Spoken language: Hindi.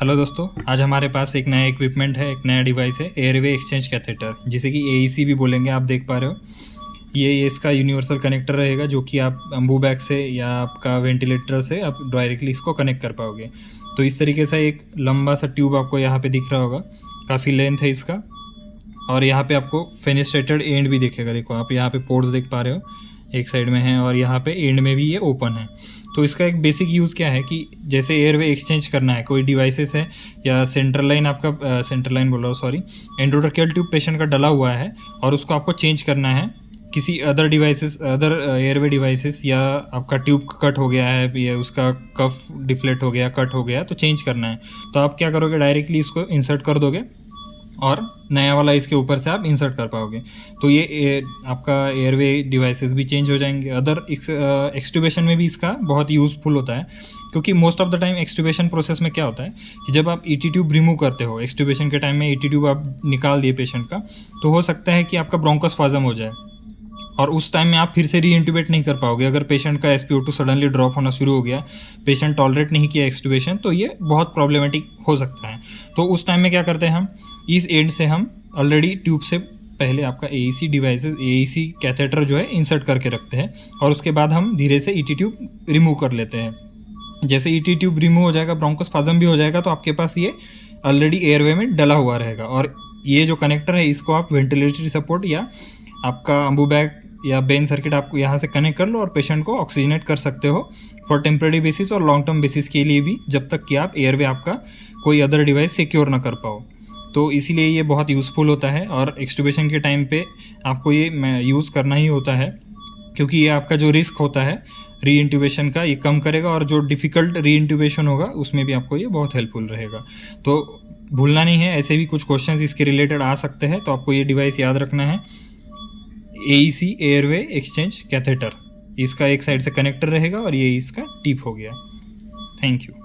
हेलो दोस्तों, आज हमारे पास एक नया इक्विपमेंट है, एक नया डिवाइस है, एयरवे एक्सचेंज कैथेटर, जिसे कि एईसी भी बोलेंगे। आप देख पा रहे हो, ये इसका यूनिवर्सल कनेक्टर रहेगा, जो कि आप अम्बू बैग से या आपका वेंटिलेटर से आप डायरेक्टली इसको कनेक्ट कर पाओगे। तो इस तरीके से एक लंबा सा ट्यूब आपको यहाँ पे दिख रहा होगा, काफ़ी लेंथ है इसका, और यहाँ पे आपको फेनेस्ट्रेटेड एंड भी दिखेगा। देखो आप यहाँ पे पोर्ट्स देख पा रहे हो, एक साइड में है और यहाँ पे एंड में भी ये ओपन है। तो इसका एक बेसिक यूज़ क्या है कि जैसे एयरवे एक्सचेंज करना है, कोई डिवाइसेस है या सेंट्रल लाइन आपका सेंट्रल लाइन बोल रहा हूँ सॉरी, एंडोट्रैकियल ट्यूब पेशेंट का डला हुआ है और उसको आपको चेंज करना है किसी other devices, other airway devices, या आपका ट्यूब कट हो गया है या उसका कफ डिफ्लेट हो गया, कट हो गया, तो चेंज करना है। तो आप क्या करोगे, डायरेक्टली इसको इंसर्ट कर दोगे और नया वाला इसके ऊपर से आप इंसर्ट कर पाओगे। तो ये आपका एयरवे डिवाइसेस भी चेंज हो जाएंगे। अदर एक्सट्यूबेशन में भी इसका बहुत यूज़फुल होता है, क्योंकि most of the time extubation process में क्या होता है कि जब आप ईटी ट्यूब रिमूव करते हो, एक्सट्यूबेशन के टाइम में ईटी ट्यूब आप निकाल दिए पेशेंट का, तो हो सकता है कि आपका ब्रोंकोस्पाज्म हो जाए और उस टाइम में आप फिर से री इंट्यूबेट नहीं कर पाओगे। अगर पेशेंट का SpO2 सडनली ड्रॉप होना शुरू हो गया, पेशेंट टॉलरेट नहीं किया एक्सट्यूबेशन, तो ये बहुत प्रॉब्लमेटिक हो सकता है। तो उस टाइम में क्या करते हैं हम, इस एंड से हम ऑलरेडी ट्यूब से पहले आपका एईसी डिवाइसेस, एईसी कैथेटर जो है इंसर्ट करके रखते हैं और उसके बाद हम धीरे से ईटी ट्यूब रिमूव कर लेते हैं। जैसे ईटी ट्यूब रिमूव हो जाएगा, ब्रोंकोस्पाज्म भी हो जाएगा, तो आपके पास ये ऑलरेडी एयरवे में डला हुआ रहेगा। और ये जो कनेक्टर है, इसको आप वेंटिलेटरी सपोर्ट या आपका अम्बू बैग या बेन सर्किट आपको यहाँ से कनेक्ट कर लो और पेशेंट को ऑक्सीजनेट कर सकते हो फॉर टेम्प्रेरी बेसिस और लॉन्ग टर्म बेसिस के लिए भी, जब तक कि आप एयरवे आपका कोई अदर डिवाइस सिक्योर ना कर पाओ। तो इसीलिए ये बहुत यूज़फुल होता है और एक्सट्यूबेशन के टाइम पे आपको ये यूज़ करना ही होता है, क्योंकि ये आपका जो रिस्क होता है री इंट्यूबेशन का, ये कम करेगा और जो डिफ़िकल्ट री इंट्यूबेशन होगा उसमें भी आपको ये बहुत हेल्पफुल रहेगा। तो भूलना नहीं है, ऐसे भी कुछ क्वेश्चंस इसके रिलेटेड आ सकते हैं, तो आपको ये डिवाइस याद रखना है। एईसी एयरवे एक्सचेंज कैथेटर, इसका एक साइड से कनेक्टर रहेगा और ये इसका टिप हो गया। Thank you.